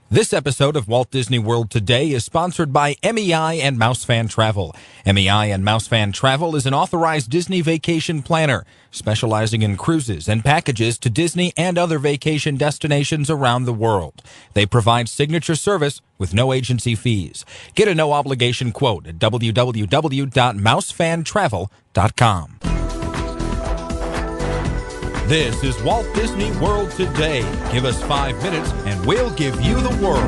This episode of Walt Disney World Today is sponsored by MEI and Mousefan Travel. MEI and Mousefan Travel is an authorized Disney vacation planner, specializing in cruises and packages to Disney and other vacation destinations around the world. They provide signature service with no agency fees. Get a no-obligation quote at www.mousefantravel.com. This is Walt Disney World Today. Give us 5 minutes and we'll give you the world.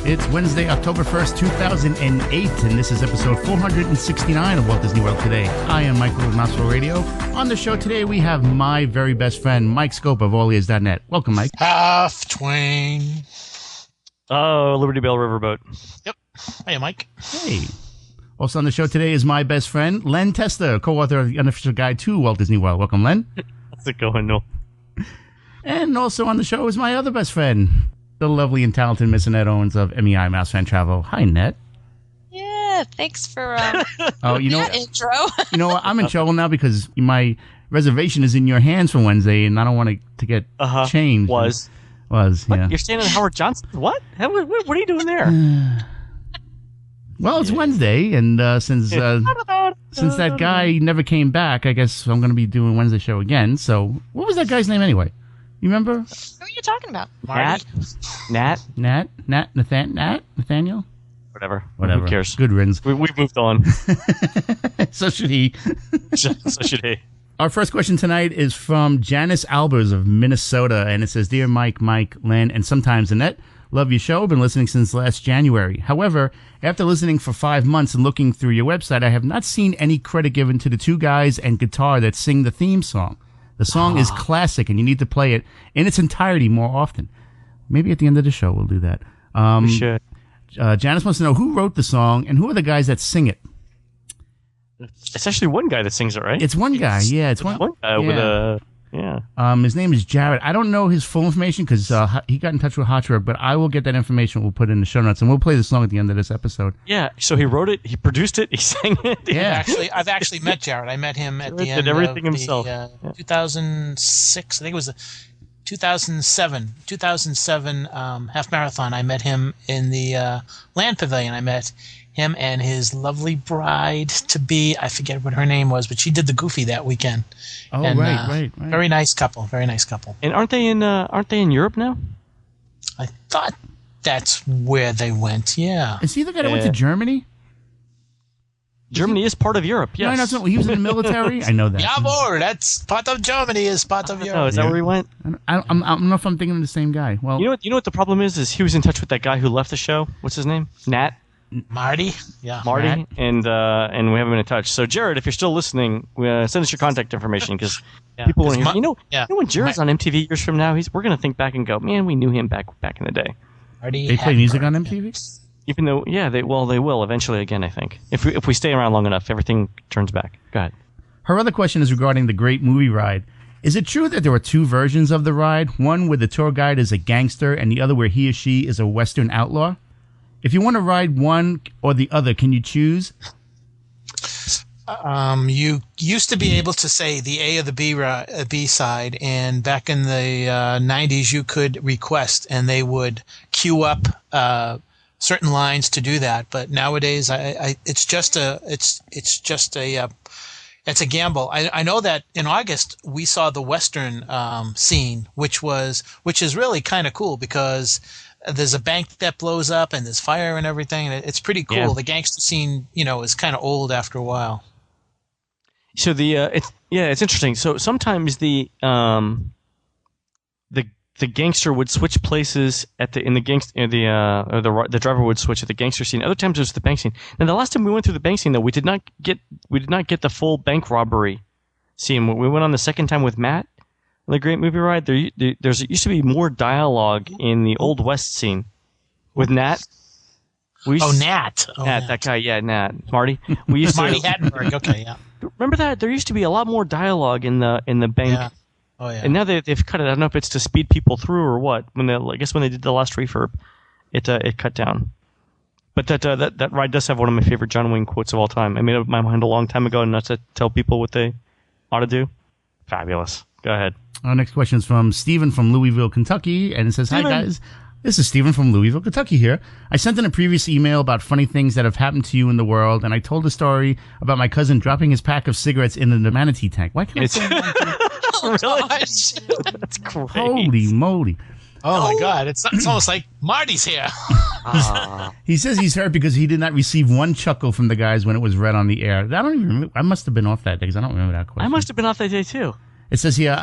It's Wednesday, October 1st, 2008, and this is episode 469 of Walt Disney World Today. I am Michael of Mouseful Radio. On the show today, we have my very best friend, Mike Scope of Alleas.net. Welcome, Mike. Half Twain. Oh, Liberty Bell Riverboat. Yep. Hey, Mike. Hey. Also on the show today is my best friend, Len Testa, co-author of the Unofficial Guide to Walt Disney World. Welcome, Len. How's it going, Noel? And also on the show is my other best friend, the lovely and talented Miss Annette Owens of MEI Mousefan Travel. Hi, Annette. Yeah, thanks for that intro. You know what? I'm in trouble now because my reservation is in your hands for Wednesday, and I don't want it to get changed. Was, what? Yeah. You're staying in Howard Johnson? What? What are you doing there? Well, it's Wednesday, and since that guy never came back, I guess I'm going to be doing Wednesday show again. So, what was that guy's name anyway? You remember? Who are you talking about? Nathaniel? Whatever. Who cares? Good riddance. We've moved on. So should he. So should he. Our first question tonight is from Janice Albers of Minnesota, and it says, Dear Mike, Len, and sometimes Annette, love your show. Been listening since last January. However, after listening for 5 months and looking through your website, I have not seen any credit given to the two guys and guitar that sing the theme song. The song is classic, and you need to play it in its entirety more often. Maybe at the end of the show we'll do that. We should. Janice wants to know who wrote the song and who are the guys that sing it. It's actually one guy that sings it, right? It's one guy. Yeah, it's one guy with a... Yeah. His name is Jared. I don't know his full information because he got in touch with Hotchkiss, but I will get that information. We'll put it in the show notes, and we'll play the song at the end of this episode. Yeah. So he wrote it, he produced it, he sang it. Yeah. I've actually met Jared. I met him at the end did everything of himself. the 2006. I think it was the 2007 half marathon. I met him in the Land Pavilion. I met him and his lovely bride to be. I forget what her name was, but she did the Goofy that weekend. Oh, and, right. Very nice couple. Very nice couple. And aren't they in Europe now? I thought that's where they went. Yeah. Is he the guy that went to Germany? Germany is part of Europe. Yes. No, he was in the military. I know that. Jawohl, that's part of Germany. Is part of Europe. Oh, is that where he went? I don't know if I'm thinking of the same guy. Well, you know what the problem is he was in touch with that guy who left the show. What's his name? Nat. Marty, yeah, Marty, Matt. and we haven't been in touch. So, Jared, if you're still listening, send us your contact information because people want to hear. You know when Jared's on MTV years from now, we're going to think back and go, man, we knew him back in the day. Marty they play music on MTV. Even though, they will eventually again. I think if we stay around long enough, everything turns back. Go ahead. Her other question is regarding the Great Movie Ride. Is it true that there are two versions of the ride? One where the tour guide is a gangster, and the other where he or she is a Western outlaw? If you want to ride one or the other, can you choose? You used to be able to say the A or the B side, and back in the 90s, you could request, and they would queue up certain lines to do that. But nowadays, it's a gamble. I know that in August we saw the Western scene, which is really kind of cool because there's a bank that blows up and there's fire and everything. And it's pretty cool. Yeah. The gangster scene, is kind of old after a while. So it's interesting. So sometimes the gangster would switch places the driver would switch at the gangster scene. Other times it was the bank scene. Now the last time we went through the bank scene though, we did not get the full bank robbery scene. We went on the second time with Matt. The Great Movie Ride, there used to be more dialogue in the Old West scene with Nat. Nat. Nat, that guy, Nat. Marty. We used Marty Hattenberg, okay, yeah. Remember that? There used to be a lot more dialogue in the bank. Yeah. Oh, yeah. And now they've cut it. I don't know if it's to speed people through or what. I guess when they did the last refurb, it cut down. But that ride does have one of my favorite John Wayne quotes of all time. I made up my mind a long time ago not to tell people what they ought to do. Fabulous. Go ahead. Our next question is from Stephen from Louisville, Kentucky, and it says, Hi, guys. This is Stephen from Louisville, Kentucky here. I sent in a previous email about funny things that have happened to you in the world, and I told a story about my cousin dropping his pack of cigarettes in the manatee tank. Why can't I say Oh, Really? gosh. That's great. Holy moly. Oh my God! It's almost like Marty's here. He says he's hurt because he did not receive one chuckle from the guys when it was read on the air. I don't even remember. I must have been off that day because I don't remember that question. I must have been off that day too. It says here,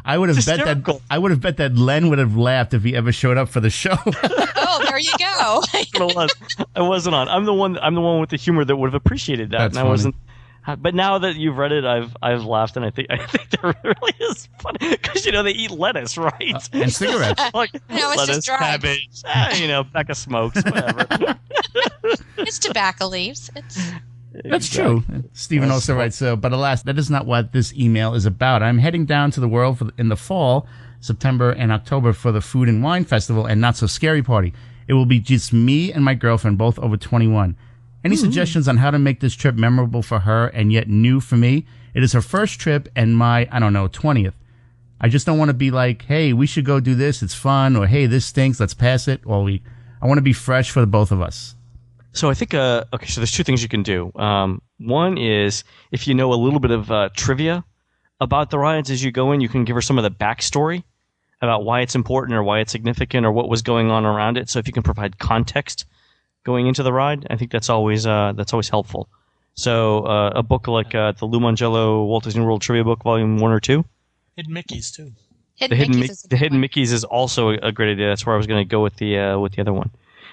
I would have bet hysterical. that Len would have laughed if he ever showed up for the show. Oh, there you go. It was. I wasn't on. I'm the one with the humor that would have appreciated that. That's and I wasn't. But now that you've read it, I've laughed, and I think that really is funny because they eat lettuce, right? And cigarettes. Like, No, it's lettuce, just dry. cabbage, pack of smokes, whatever. It's tobacco leaves. It's That's true. Stephen also writes, but alas, that is not what this email is about. I'm heading down to the world in the fall, September and October, for the Food and Wine Festival and Not So Scary Party. It will be just me and my girlfriend, both over 21. Any suggestions on how to make this trip memorable for her and yet new for me? It is her first trip and my, 20th. I just don't want to be like, hey, we should go do this. It's fun. Or, hey, this stinks. Let's pass it all week. I want to be fresh for the both of us. So I think, so there's two things you can do. One is if you know a little bit of trivia about the rides as you go in, you can give her some of the backstory about why it's important or why it's significant or what was going on around it. So if you can provide context going into the ride, I think that's always helpful. So a book like the Lou Mongello Walt Disney World Trivia Book, Volume 1 or 2. Hidden Mickey's too. Hidden Mickey's is a The good Hidden one. Mickey's is also a great idea. That's where I was going to go with the other one.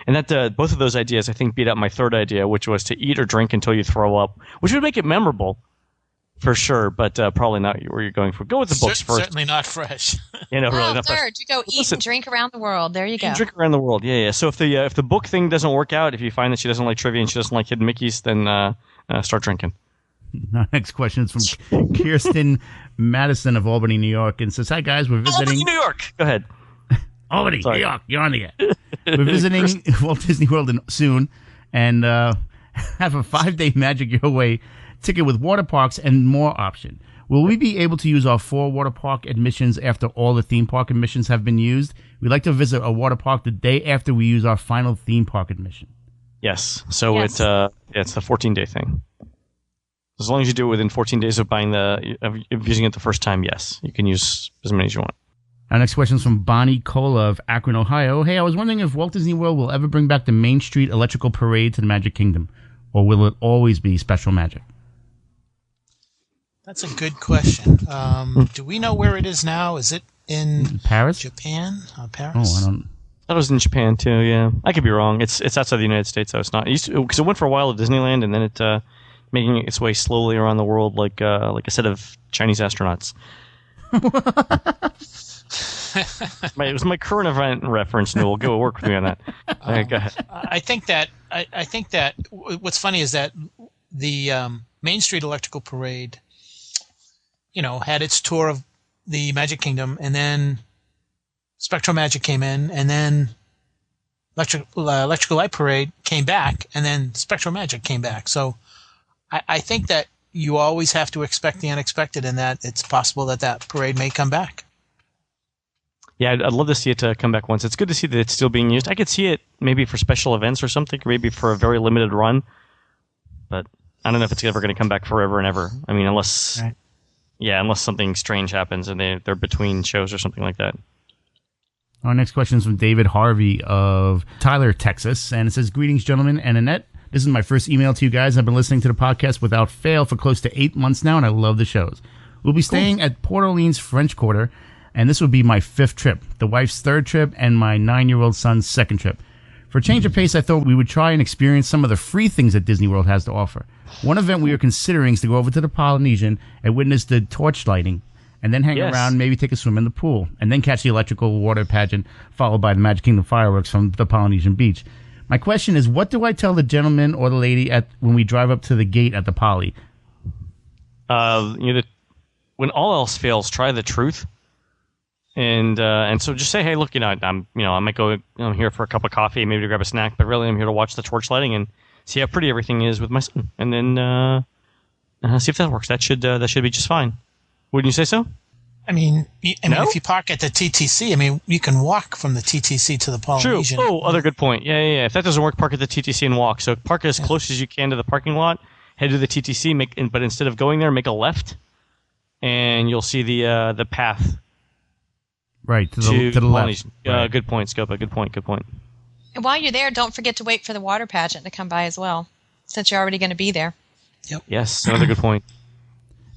And that both of those ideas, I think, beat out my third idea, which was to eat or drink until you throw up, which would make it memorable, for sure, but probably not where you're going for. Go with the books first. Certainly not fresh. Really Well, not third, you go eat Listen. and drink around the world. There you go. drink around the world. Yeah. So if the book thing doesn't work out, if you find that she doesn't like trivia and she doesn't like Hidden Mickey's, then start drinking. Our next question is from Kirsten Madison of Albany, New York, and says, hi, guys, we're visiting... Albany, New York. Go ahead. Albany, Sorry. New York, you're on the air. We're visiting Walt Disney World soon and have a 5-day Magic Your Way ticket with water parks and more option. Will we be able to use our 4 water park admissions after all the theme park admissions have been used? We'd like to visit a water park the day after we use our final theme park admission. Yes. So Yes. it's the 14-day thing. As long as you do it within 14 days of buying of using it the first time, yes, you can use as many as you want. Our next question is from Bonnie Cola of Akron, Ohio. Hey, I was wondering if Walt Disney World will ever bring back the Main Street Electrical Parade to the Magic Kingdom, or will it always be Special Magic? That's a good question. Do we know where it is now? Is it in Paris? Japan? Paris? Oh, I don't... That was in Japan too. Yeah, I could be wrong. It's outside the United States, though. It's not. Because it went for a while at Disneyland, and then it making its way slowly around the world like a set of Chinese astronauts. It was my current event reference, and we'll go work with me on that. Go ahead. I think that what's funny is that the Main Street Electrical Parade, had its tour of the Magic Kingdom, and then Spectral Magic came in, and then Electrical Light Parade came back, and then Spectral Magic came back. So I think that you always have to expect the unexpected, and that it's possible that parade may come back. Yeah, I'd love to see it come back once. It's good to see that it's still being used. I could see it maybe for special events or something, maybe for a very limited run. But I don't know if it's ever going to come back forever and ever. I mean, unless something strange happens and they're between shows or something like that. Our next question is from David Harvey of Tyler, Texas, and it says, greetings, gentlemen and Annette. This is my first email to you guys. I've been listening to the podcast without fail for close to 8 months now, and I love the shows. We'll be staying at Port Orleans French Quarter, and this will be my 5th trip, the wife's 3rd trip, and my 9-year-old son's 2nd trip. For a change of pace, I thought we would try and experience some of the free things that Disney World has to offer. One event we are considering is to go over to the Polynesian and witness the torch lighting, and then hang around, maybe take a swim in the pool, and then catch the electrical water pageant, followed by the Magic Kingdom fireworks from the Polynesian beach. My question is, what do I tell the gentleman or the lady when we drive up to the gate at the Poly? When all else fails, try the truth. And so just say, hey, look, I might go. I'm here for a cup of coffee, maybe to grab a snack, but really I'm here to watch the torch lighting and see how pretty everything is with my son, and then see if that works. That should be just fine. Wouldn't you say so? I mean, No? if you park at the TTC, I mean, you can walk from the TTC to the True. Polynesian. Oh, other good point. Yeah. If that doesn't work, park at the TTC and walk. So park as close as you can to the parking lot. Head to the TTC, but instead of going there, make a left, and you'll see the path Right, to the left. Polynesian. Right. Good point, Scopa. Good point. And while you're there, don't forget to wait for the water pageant to come by as well, since you're already going to be there. Yes, another good point.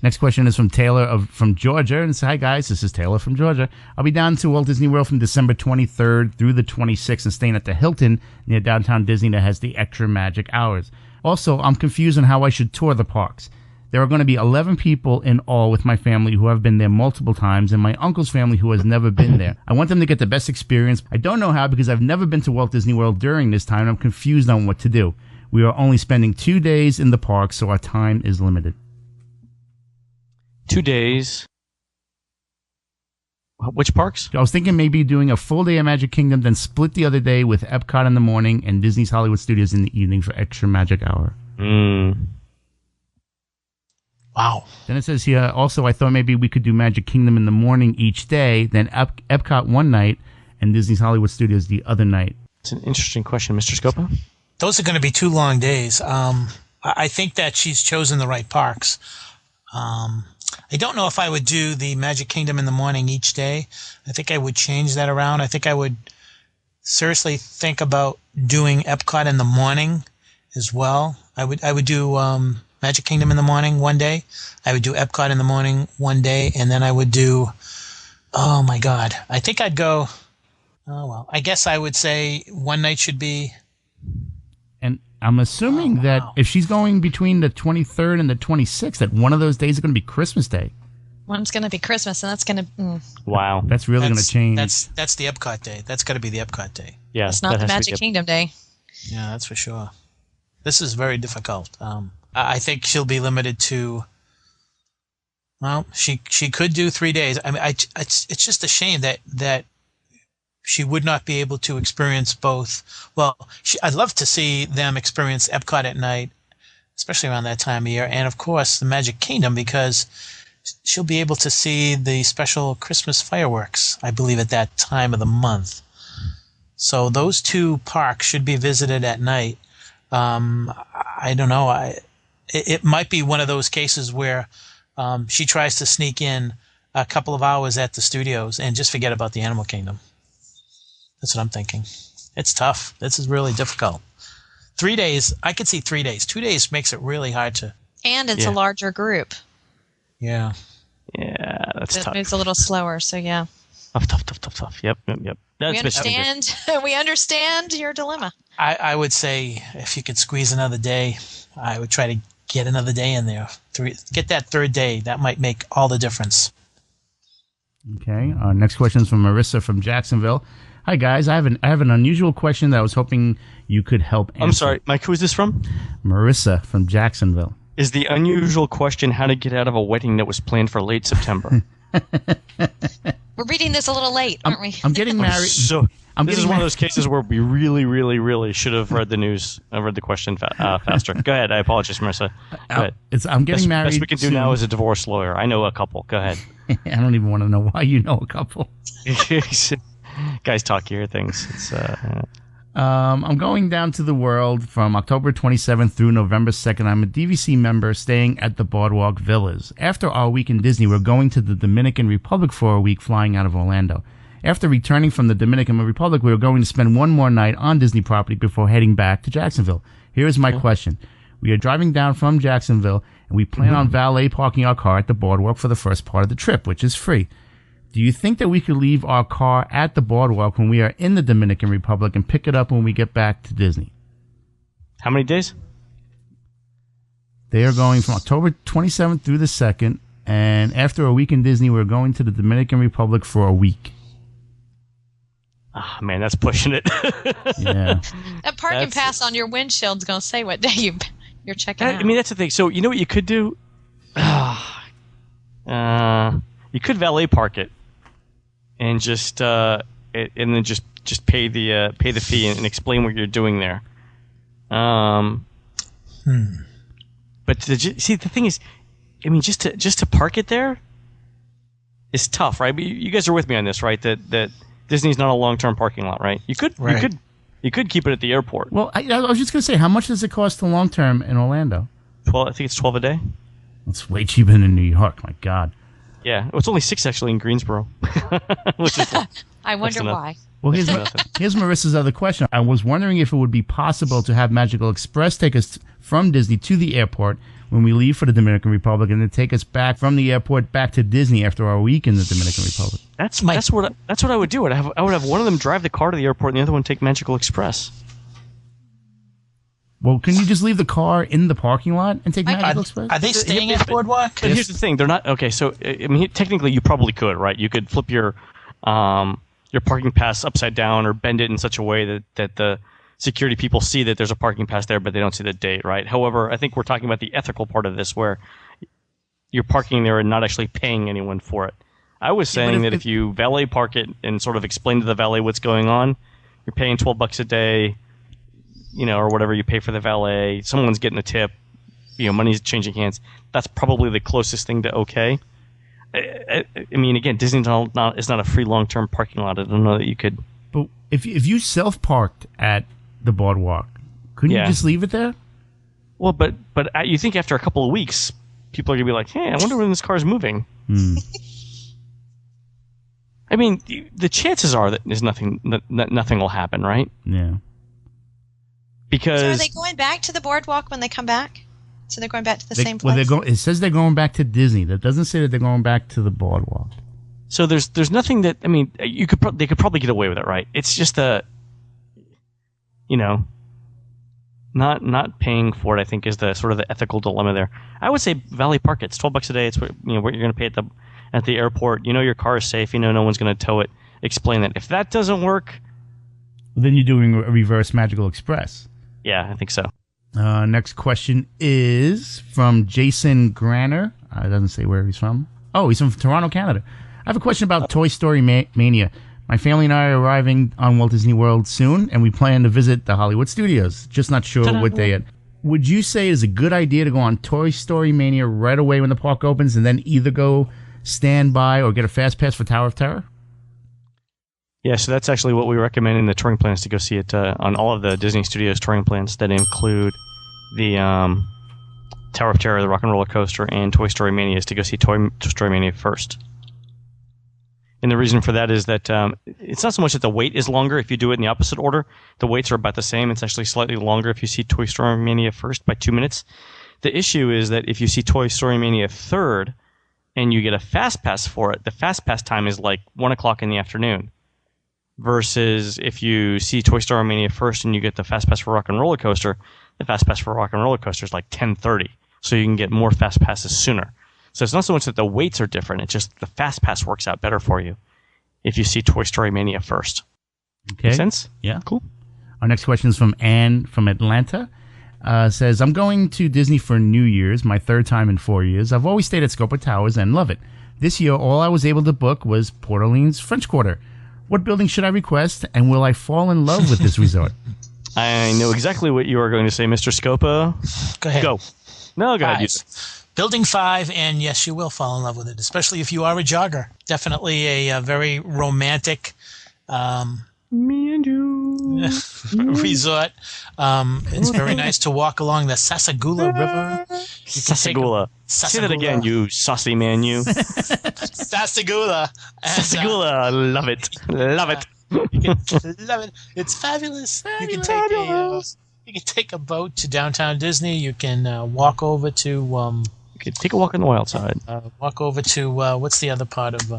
Next question is from Taylor from Georgia. And says, hi, guys. This is Taylor from Georgia. I'll be down to Walt Disney World from December 23rd through the 26th and staying at the Hilton near downtown Disney that has the extra magic hours. Also, I'm confused on how I should tour the parks. There are going to be 11 people in all with my family who have been there multiple times and my uncle's family who has never been there. I want them to get the best experience. I don't know how because I've never been to Walt Disney World during this time and I'm confused on what to do. We are only spending 2 days in the park, so our time is limited. 2 days. Which parks? I was thinking maybe doing a full day of Magic Kingdom, then split the other day with Epcot in the morning and Disney's Hollywood Studios in the evening for extra magic hour. Wow. Then it says here, also, I thought maybe we could do Magic Kingdom in the morning each day, then Epcot one night and Disney's Hollywood Studios the other night. It's an interesting question, Mr. Scopa. Those are going to be 2 long days. I think that she's chosen the right parks. I don't know if I would do the Magic Kingdom in the morning each day. I think I would change that around. I think I would seriously think about doing Epcot in the morning as well. I would do Magic Kingdom in the morning one day. I would do Epcot in the morning one day, and then I would do. Oh my God! I think I'd go. Oh well, I guess I would say one night should be. And I'm assuming that if she's going between the 23rd and the 26th, that one of those days is going to be Christmas Day. One's going to be Christmas, and that's going to. Wow. That's really going to change. That's the Epcot day. That's got to be the Epcot day. Yeah, It's not the Magic Kingdom Day. Yeah, that's for sure. This is very difficult. I think she'll be limited to. Well, she could do 3 days. I mean, it's just a shame that she would not be able to experience both. Well, I'd love to see them experience Epcot at night, especially around that time of year, and of course the Magic Kingdom because she'll be able to see the special Christmas fireworks, I believe, at that time of the month. So those 2 parks should be visited at night. I don't know. It might be one of those cases where she tries to sneak in a couple of hours at the studios and just forget about the Animal Kingdom. That's what I'm thinking. It's tough. This is really difficult. 3 days, I could see 3 days. 2 days makes it really hard to. And it's a larger group. Yeah. Yeah, that's tough. It moves a little slower, so yeah. Tough. Yep. We understand. We understand your dilemma. I would say if you could squeeze another day, I would try to get another day in there. Get that 3rd day. That might make all the difference. Okay. Our next question is from Marissa from Jacksonville. Hi, guys. I have an unusual question that I was hoping you could help answer. I'm sorry, Mike, who is this from? Marissa from Jacksonville. Is the unusual question how to get out of a wedding that was planned for late September? We're reading this a little late, aren't we? I'm getting married. This is one of those cases where we really, really, really should have read the news. Read the question faster. Go ahead. I apologize, Marissa. Go ahead. I'm getting married. Best we can do now is a divorce lawyer. I know a couple. Go ahead. I don't even want to know why you know a couple. Guys talk here things. It's I'm going down to the world from October 27th through November 2nd. I'm a DVC member staying at the Boardwalk Villas. After our week in Disney, we're going to the Dominican Republic for a week, flying out of Orlando. After returning from the Dominican Republic, we are going to spend one more night on Disney property before heading back to Jacksonville. Here is my question. We are driving down from Jacksonville, and we plan on valet parking our car at the Boardwalk for the first part of the trip, which is free. Do you think that we could leave our car at the Boardwalk when we are in the Dominican Republic and pick it up when we get back to Disney? How many days? They are going from October 27th through the 2nd, and after a week in Disney, we're going to the Dominican Republic for a week. Ah, man, that's pushing it. Yeah. That parking pass on your windshield's going to say what day you're checking out. I mean, that's the thing. So, you know what you could do? You could valet park it and just and then just pay the fee and explain what you're doing there. But see, the thing is, I mean, just to park it there, is tough, right? But you guys are with me on this, right? That Disney's not a long-term parking lot, right? You could keep it at the airport. Well, I was just going to say, how much does it cost the long term in Orlando? 12, I think it's 12 a day. It's way cheaper than in New York. My God. Yeah, it's only 6 actually in Greensboro, which is I wonder enough. why. Well, here's Marissa's other question. I was wondering if it would be possible to have Magical Express take us from Disney to the airport when we leave for the Dominican Republic, and then take us back from the airport back to Disney after our week in the Dominican Republic. That's what I would do. I would have one of them drive the car to the airport, and the other one take Magical Express. Well, can you just leave the car in the parking lot and take Magical Express? Are they staying at Boardwalk? But here's the thing: they're not okay. So I mean, technically, you probably could, right? You could flip your parking pass upside down or bend it in such a way that the security people see that there's a parking pass there, but they don't see the date, right? However, I think we're talking about the ethical part of this, where you're parking there and not actually paying anyone for it. I was saying that if you valet park it and sort of explain to the valet what's going on, you're paying $12 a day, or whatever you pay for the valet. Someone's getting a tip, money's changing hands. That's probably the closest thing to okay. I mean, again, Disney's is not a free long-term parking lot. I don't know that you could. But if you self-parked at the Boardwalk, couldn't you just leave it there? Well, but you think after a couple of weeks, people are gonna be like, "Hey, I wonder when this car is moving." I mean, the chances are that nothing will happen, right? Yeah. Because So are they going back to the Boardwalk when they come back? So they're going back to the same place? It says they're going back to Disney. That doesn't say that they're going back to the Boardwalk. So there's nothing that, I mean, they could probably get away with it, right? It's just not paying for it, I think, is the sort of the ethical dilemma there. I would say valet park it. It's $12 a day. It's what you're going to pay at the airport. Your car is safe. No one's going to tow it. Explain that. If that doesn't work, then you're doing a reverse Magical Express. Yeah, I think so. Next question is from Jason Granner. It doesn't say where he's from. Oh, he's from Toronto, Canada. I have a question about Toy Story Mania. My family and I are arriving on Walt Disney World soon, and we plan to visit the Hollywood Studios. Just not sure what day yet. Would you say it is a good idea to go on Toy Story Mania right away when the park opens, and then either go stand by or get a fast pass for Tower of Terror? Yeah, so that's actually what we recommend in the touring plans, to go see it on all of the Disney Studios touring plans that include the Tower of Terror, the Rock and Roller Coaster, and Toy Story Mania, is to go see Toy Story Mania first. And the reason for that is that it's not so much that the wait is longer if you do it in the opposite order. The waits are about the same. It's actually slightly longer if you see Toy Story Mania first by 2 minutes. The issue is that if you see Toy Story Mania third and you get a Fast Pass for it, the Fast Pass time is like 1 o'clock in the afternoon. Versus if you see Toy Story Mania first and you get the Fast Pass for Rock and Roller Coaster, the Fast Pass for Rock and Roller Coaster is like 10:30. So you can get more Fast Passes sooner. So it's not so much that the waits are different, it's just the Fast Pass works out better for you if you see Toy Story Mania first. Okay. Make sense? Yeah. Cool. Our next question is from Anne from Atlanta. Says, I'm going to Disney for New Year's, my third time in 4 years. I've always stayed at Scopa Towers and love it. This year, all I was able to book was Port Orleans French Quarter. What building should I request, and will I fall in love with this resort? I know exactly what you are going to say, Mr. Scopa. Go ahead. Go. No, go ahead. You. Building 5, and yes, you will fall in love with it, especially if you are a jogger. Definitely a very romantic Me and you. resort. It's very nice to walk along the Sassagoula River. Sassagoula. Say that again, you saucy man, you. Sassagoula. Sassagoula. Love it. Love it. You can love it. It's fabulous. You can take a boat to downtown Disney. You can walk over to You can take a walk on the wild side. walk over to what's the other part of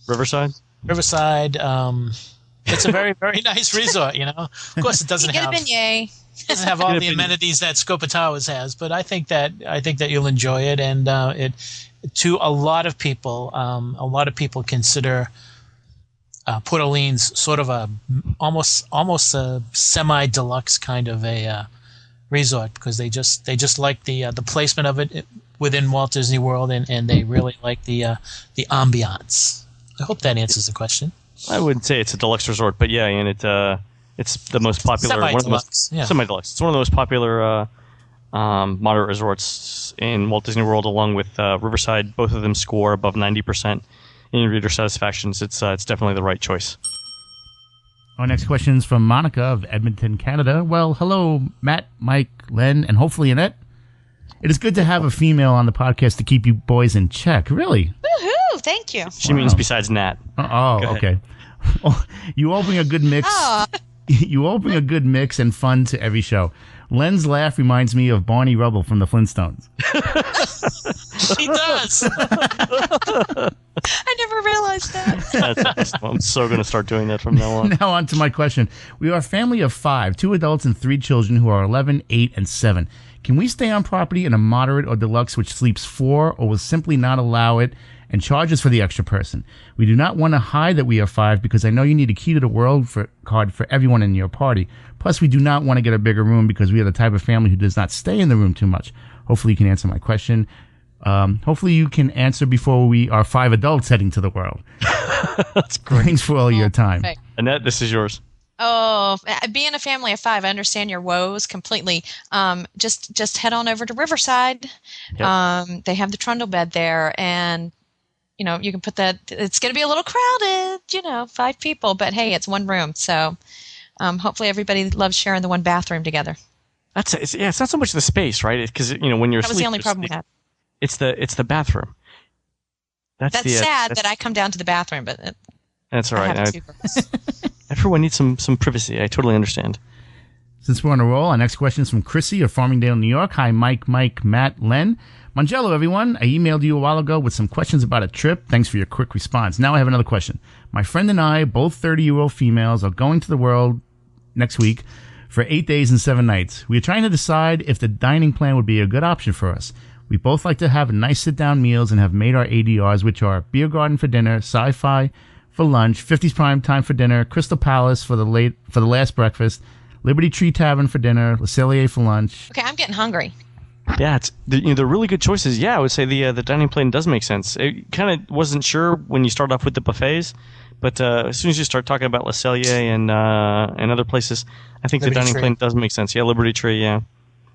Riverside? Riverside. It's a very, very nice resort, Of course, it doesn't You have get a beignet. doesn't have all the amenities that Scopa Towers has, but I think that you'll enjoy it, and it to a lot of people consider Port Orleans sort of a almost a semi-deluxe kind of a resort, because they just like the placement of it within Walt Disney World, and they really like the ambiance. I hope that answers the question. I wouldn't say it's a deluxe resort, but yeah, and it's the most popular. Semi-deluxe. Semi-deluxe. It's one of the most popular moderate resorts in Walt Disney World, along with Riverside. Both of them score above 90% in reader satisfactions. It's definitely the right choice. Our next question is from Monica of Edmonton, Canada. Well, hello, Matt, Mike, Len, and hopefully Annette. It is good to have a female on the podcast to keep you boys in check. Really? Woohoo! Thank you. She means besides Nat. Okay. You all bring a good mix. You all bring a good mix and fun to every show. Len's laugh reminds me of Barney Rubble from the Flintstones. She does. I never realized that. That's awesome. I'm so going to start doing that from now on. Now on to my question. We are a family of 5, 2 adults and 3 children who are 11, 8, and 7. Can we stay on property in a moderate or deluxe which sleeps 4, or will simply not allow it and charge us for the extra person? We do not want to hide that we are 5 because I know you need a key to the world card for everyone in your party. Plus, we do not want to get a bigger room because we are the type of family who does not stay in the room too much. Hopefully you can answer my question. Hopefully you can answer before we are 5 adults heading to the world. That's great. Thanks for all your time. Perfect. Annette, this is yours. Oh, being a family of 5, I understand your woes completely. Just head on over to Riverside. Yep. They have the trundle bed there, and you can put that. It's going to be a little crowded, 5 people, but hey, it's one room, so hopefully everybody loves sharing the one bathroom together. It's not so much the space, right? Because when you're That was asleep, the only problem we had. It's the bathroom. That's sad that I come down to the bathroom, but that's all I right. have 2 girls. Everyone needs some privacy. I totally understand. Since we're on a roll, our next question is from Chrissy of Farmingdale, New York. Hi, Mike, Matt, Len. Mangello, everyone. I emailed you a while ago with some questions about a trip. Thanks for your quick response. Now I have another question. My friend and I, both 30-year-old females, are going to the world next week for 8 days and 7 nights. We are trying to decide if the dining plan would be a good option for us. We both like to have nice sit-down meals and have made our ADRs, which are Beer Garden for dinner, Sci-Fi for lunch, 50s Prime Time for dinner, Crystal Palace for the last breakfast, Liberty Tree Tavern for dinner, Le Cellier for lunch. Okay, I'm getting hungry. Yeah, they're really good choices. Yeah, I would say the dining plan does make sense. It kind of wasn't sure when you start off with the buffets, but as soon as you start talking about Le Cellier and other places, I think Liberty the dining Tree. plan does make sense. Yeah, Liberty Tree. Yeah,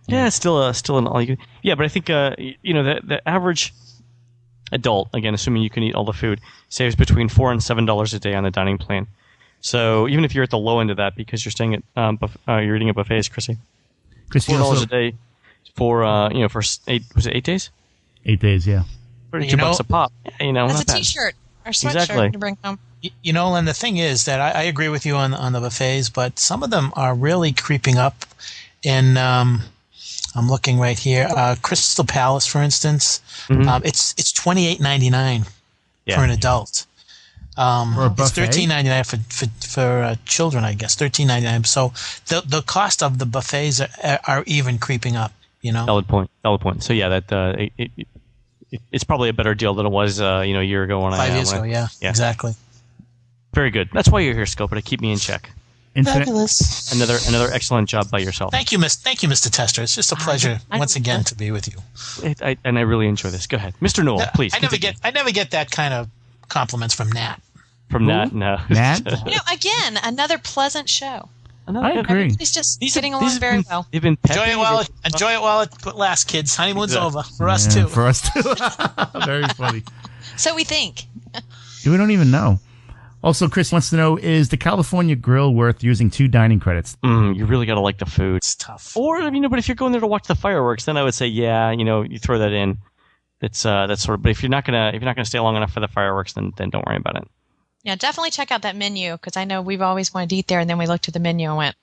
it's still an all you. Yeah, but I think the average adult, again, assuming you can eat all the food, saves between $4 and $7 a day on the dining plan. So even if you're at the low end of that, because you're staying at you're eating at buffets, Chrissy, $4 a day for for 8 days? 8 days, yeah. $32 a pop. Yeah, That's not a bad. T-shirt or sweatshirt Exactly. to bring home. And the thing is that I agree with you on the buffets, but some of them are really creeping up. And I'm looking right here. Crystal Palace, for instance, it's $28.99 for an adult. For a It's buffet? $13.99 for children, I guess. $13.99. So the cost of the buffets are even creeping up. Valid point. So yeah, that it's probably a better deal than it was a year ago when 5 years ago. Yeah, exactly. Very good. That's why you're here, Scopa, to keep me in check. Fabulous. Another excellent job by yourself. Thank you, Mr. Tester. It's just a pleasure once again to be with you. And I really enjoy this. Go ahead, Mr. Newell, please. I never get that kind of compliments from Nat. From Nat. No. Nat? Again, another pleasant show. I agree. Everybody's just getting along very well. They've been Enjoy it while it lasts, kids. Honeymoon's over for us too. For us too. Very funny. So we think. We don't even know. Also, Chris wants to know, is the California Grill worth using 2 dining credits? You really got to like the food. It's tough. Or but if you're going there to watch the fireworks, then I would say you throw that in. That's sort of. But if you're not gonna stay long enough for the fireworks, then don't worry about it. Yeah, definitely check out that menu because I know we've always wanted to eat there, and then we looked at the menu and went,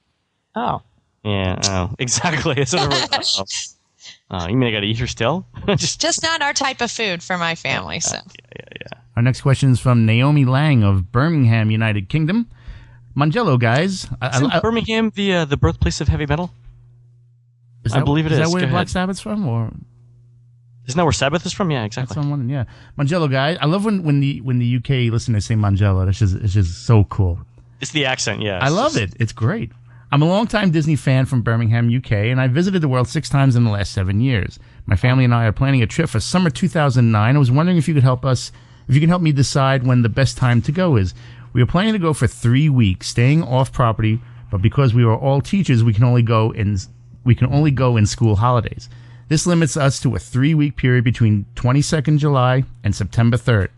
"Oh, Yeah. Oh, exactly. It's sort of. You mean I got to eat her still? just not our type of food for my family." So. Yeah. Our next question is from Naomi Lang of Birmingham, United Kingdom. Mangello, guys. Isn't Birmingham the birthplace of heavy metal? I believe it is. Is that where Go Black ahead. Sabbath's from? Or Isn't that where Sabbath is from? Yeah, that's exactly. someone? Yeah. Mangello, guys. I love when the UK listeners say Mangello. It's just so cool. It's the accent, yeah. I love it. It's great. I'm a longtime Disney fan from Birmingham, UK, and I visited the world 6 times in the last 7 years. My family and I are planning a trip for summer 2009. I was wondering if you can help me decide when the best time to go is. We are planning to go for 3 weeks, staying off property, but because we are all teachers, we can only go in we can only go in school holidays. This limits us to a 3-week period between 22nd July and September 3rd.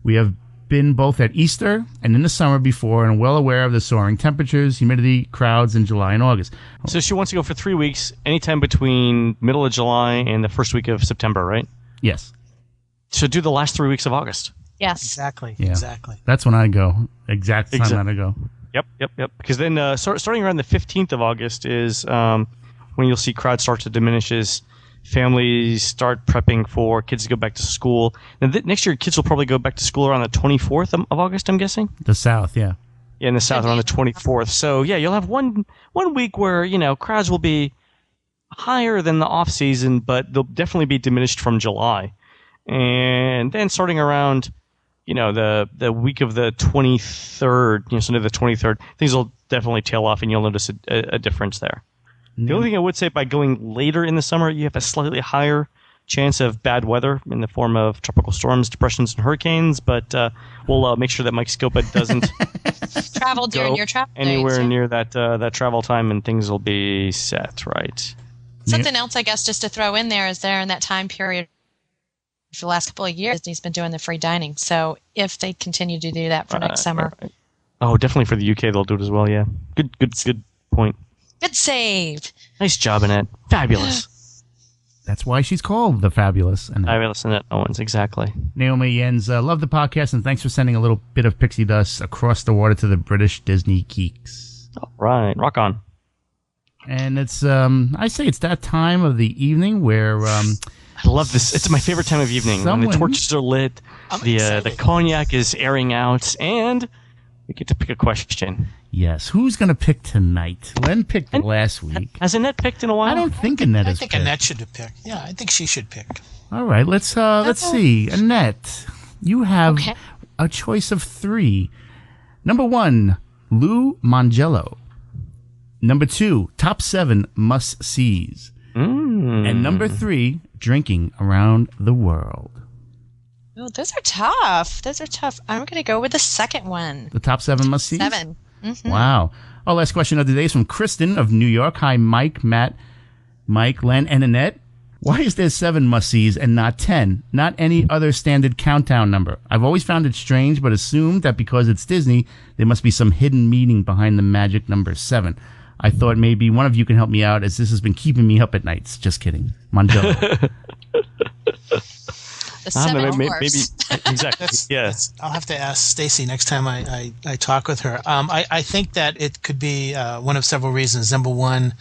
We have been both at Easter and in the summer before and are well aware of the soaring temperatures, humidity, crowds in July and August. So she wants to go for 3 weeks, anytime between middle of July and the first week of September, right? Yes. So do the last 3 weeks of August. Yes. Exactly. Yeah. Exactly. That's when I go. Exact time that I go. Yep. Because then starting around the 15th of August is when you'll see crowds start to diminish as families start prepping for kids to go back to school. And next year, kids will probably go back to school around the 24th of August, I'm guessing? The South, yeah. Yeah, in the South around the 24th. So, yeah, you'll have one week where, crowds will be higher than the off-season, but they'll definitely be diminished from July. And then starting around, the week of the 23rd, Sunday the 23rd, things will definitely tail off and you'll notice a difference there. The only thing I would say, by going later in the summer, you have a slightly higher chance of bad weather in the form of tropical storms, depressions, and hurricanes. But we'll make sure that Mike Scopa doesn't travel during your travel anywhere days, near that travel time, and things will be set right. Something else, I guess, just to throw in there is there in that time period for the last couple of years, Disney's been doing the free dining. So if they continue to do that for next summer. Right. Oh, definitely for the UK, they'll do it as well, yeah. Good point. Good save. Nice job, Annette. Fabulous. That's why she's called the Fabulous Annette. Fabulous Annette Owens, exactly. Naomi Jens, love the podcast, and thanks for sending a little bit of pixie dust across the water to the British Disney geeks. All right, rock on. And it's, I say it's that time of the evening where... I love this. It's my favorite time of evening. When the torches are lit, the cognac is airing out, and we get to pick a question. Yes. Who's going to pick tonight? Len picked last week. Has Annette picked in a while? I don't think Annette has picked. I think Annette should have picked. Yeah, I think she should pick. All right. Let's see. Annette, you have a choice of 3. Number 1, Lou Mangello. Number 2, top 7 must-sees. And number 3, drinking around the world. Oh, those are tough. I'm going to go with the second one. The top 7 must-sees? 7. Mm-hmm. Wow. Our last question of the day is from Kristen of New York. Hi, Mike, Matt, Len, and Annette. Why is there 7 must-sees and not 10? Not any other standard countdown number. I've always found it strange, but assumed that because it's Disney, there must be some hidden meaning behind the magic number 7. I thought maybe one of you can help me out, as this has been keeping me up at nights. Just kidding. Mangello. The 7 maybe dwarfs. exactly. Yes. I'll have to ask Stacy next time I talk with her. I think that it could be one of several reasons. Number one,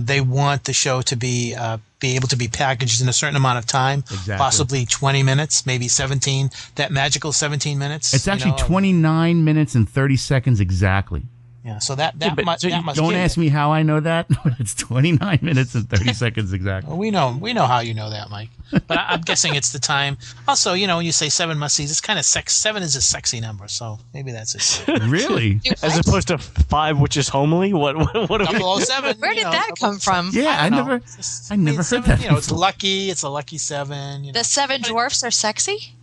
they want the show to be able to be packaged in a certain amount of time, possibly 20 minutes, maybe 17. That magical 17 minutes. It's actually 29 minutes and 30 seconds exactly. Yeah, so that must don't ask me how I know that. It's 29 minutes and 30 seconds exactly. Well, we know how you know that, Mike. But I'm guessing it's the time. Also, when you say 7 must-sees, it's kind of 7 is a sexy number, so maybe that's it. Really? As opposed to 5, which is homely. What are we? 007. Where did that come from? Yeah, I never heard that. It's lucky. It's a lucky 7. The 7 dwarfs are sexy?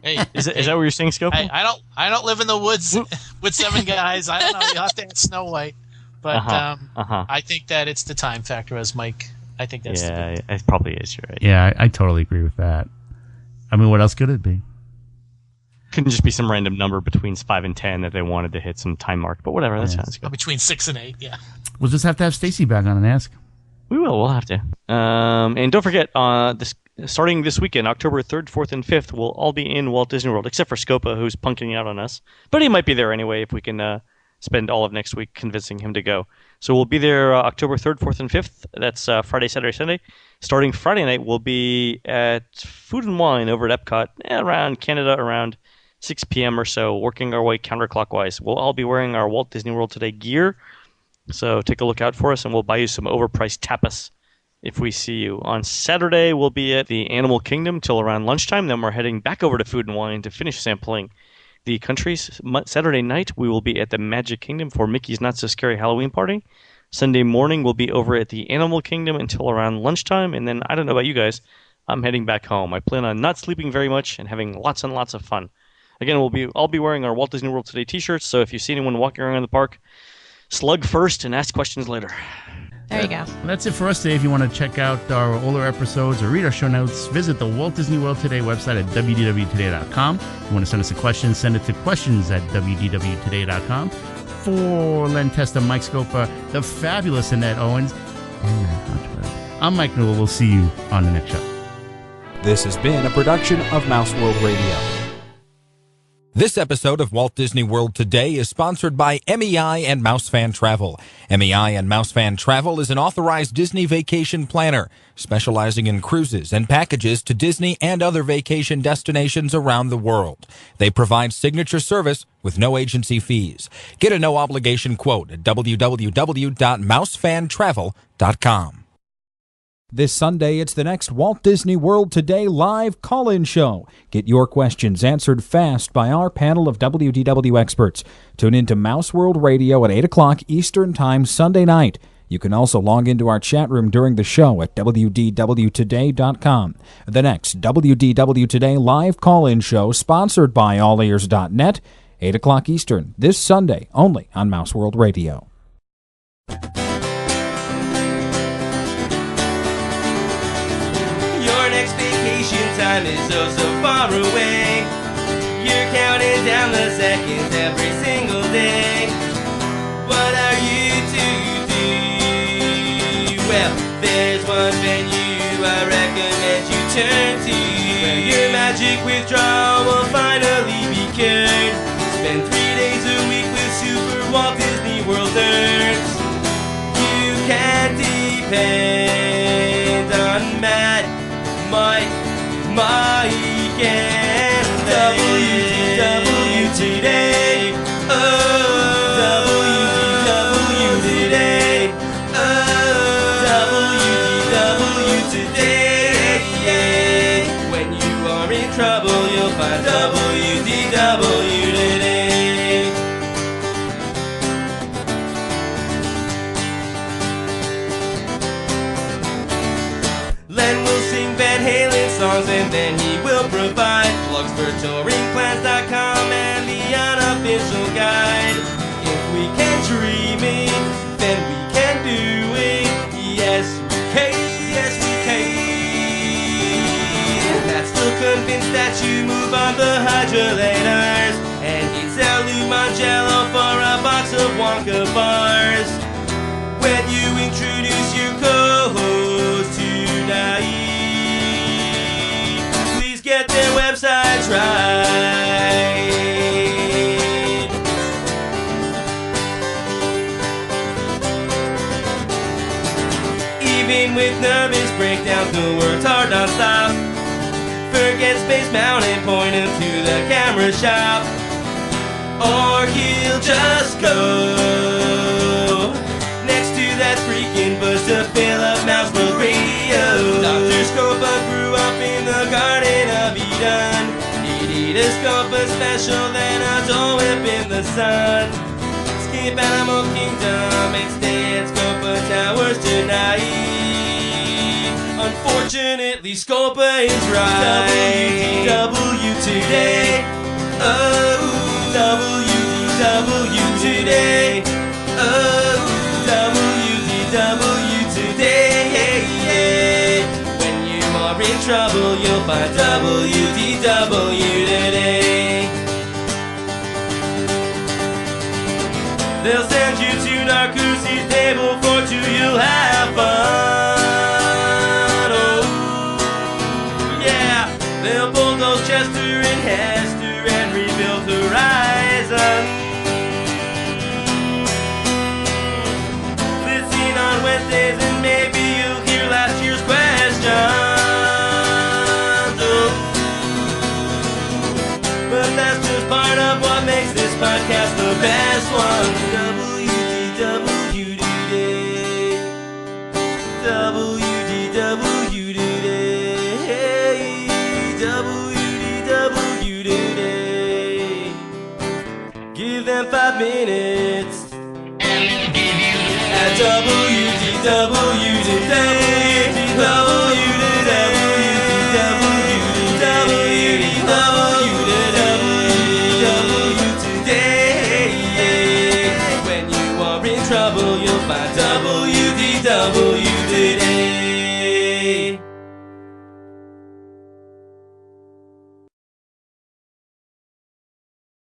Hey, is that what you're saying, Scope? I don't live in the woods with 7 guys. I don't know. You'll have to ask Snow White. But I think that it's the time factor, as Mike. I think that's it probably is. You're right. Yeah, I totally agree with that. I mean, what else could it be? Couldn't just be some random number between 5 and 10 that they wanted to hit some time mark, but whatever. That sounds good. Between 6 and 8, yeah. We'll just have to have Stacy back on and ask. We will. We'll have to. And don't forget, starting this weekend, October 3rd, 4th, and 5th, we'll all be in Walt Disney World, except for Scopa, who's punking out on us. But he might be there anyway if we can spend all of next week convincing him to go. So we'll be there October 3rd, 4th, and 5th. That's Friday, Saturday, Sunday. Starting Friday night, we'll be at Food and Wine over at Epcot, around Canada, around 6 p.m. or so, working our way counterclockwise. We'll all be wearing our Walt Disney World Today gear, so take a look out for us, and we'll buy you some overpriced tapas if we see you. On Saturday, we'll be at the Animal Kingdom till around lunchtime. Then we're heading back over to Food and Wine to finish sampling the countries. Saturday night, we will be at the Magic Kingdom for Mickey's Not So Scary Halloween Party. Sunday morning, we'll be over at the Animal Kingdom until around lunchtime. And then, I don't know about you guys, I'm heading back home. I plan on not sleeping very much and having lots and lots of fun. Again, I'll be wearing our Walt Disney World Today t-shirts, so if you see anyone walking around the park, slug first and ask questions later. There you go. That's it for us today. If you want to check out our older episodes or read our show notes, visit the Walt Disney World Today website at wdwtoday.com. If you want to send us a question, send it to questions@wdwtoday.com. For Len Testa, Mike Scopa, the fabulous Annette Owens, and Matt Hunchberg, I'm Mike Newell. We'll see you on the next show. This has been a production of Mouse World Radio. This episode of Walt Disney World Today is sponsored by MEI and MouseFan Travel. MEI and MouseFan Travel is an authorized Disney vacation planner, specializing in cruises and packages to Disney and other vacation destinations around the world. They provide signature service with no agency fees. Get a no-obligation quote at www.mousefantravel.com. This Sunday, it's the next Walt Disney World Today live call-in show. Get your questions answered fast by our panel of WDW experts. Tune in to Mouse World Radio at 8 o'clock Eastern Time Sunday night. You can also log into our chat room during the show at wdwtoday.com. The next WDW Today live call-in show, sponsored by allears.net, 8 o'clock Eastern, this Sunday, only on Mouse World Radio. Time is so far away. You're counting down the seconds every single day. What are you to do? Well, there's one venue I recommend you turn to, where your magic withdrawal will finally be cured. Spend 3 days a week with Super Walt Disney World nerds. You can depend on Matt, Mike, and WDW Today. Oh, WDW Today. Oh, WDW Today. When you are in trouble, you'll find WDW Today. Len will sing Van Halen songs, and then he will provide plugs for touringplans.com and the unofficial guide. If we can dream it, then we can do it. Yes, we can. Yes, we can. Matt's still convinced that you move on the hydrolators and eat Salud Mangello for a box of Wonka bars. When you introduce your co-host tonight, get their websites right. Even with nervous breakdowns, the words are non-stop. Forget Space Mountain, point him to the camera shop, or he'll just go next to that freaking bush to fill up Mouse World Radio. Dr. Scopa grew up in the Garden of Eden. He'd eat a Scopa special, then a Dole Whip in the sun. Skip Animal Kingdom and stay at Scopa Towers tonight. Unfortunately, Scopa is right. WDW Today. Oh, WDW Today. Oh, WDW Today. When you are in trouble, you'll find WDW Today. They'll send you to Narcoossee's table for two, you'll have fun. Oh, yeah. They'll bulldoze Chester and Hester and rebuild Horizon. Listen on Wednesdays and maybe you'll hear last year's questions. Oh. But that's just part of what makes this podcast the best one. WDW Today. WDW Today. WDW Today. Give them 5 minutes. At WDW Today. Today. When you are in trouble, you'll find WDW W